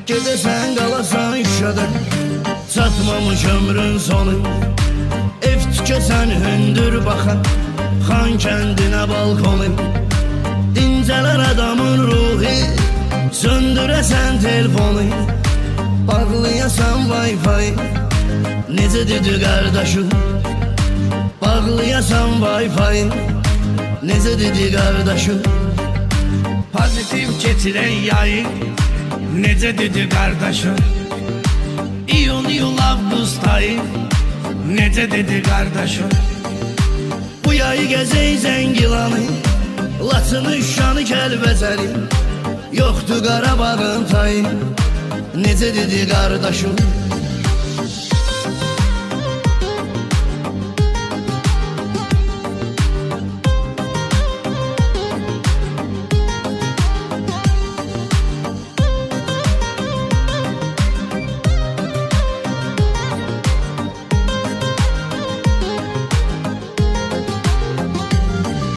Gedəsən qalasan Şuşada, çatmamış ömrün sonu. Ev tikəsən hündür baxan Xan kəndinə balkonu. Dincələr adamın ruhi, söndürəsən telefonu. Bağlayasan Wi-Fi, necə dedi qardaşım? Bağlayasan Wi-Fi, necə dedi qardaşım? Pozitiv keçirən yayı, necə dedi qardaşım? İyul avqust ayı, necə dedi qardaşım? Bu yayı gəzək Zəngilanı, Laçını, Şuşanı, Kəlbəzəri. Yoxdur Qarabağın tayı, necə dedi qardaşım?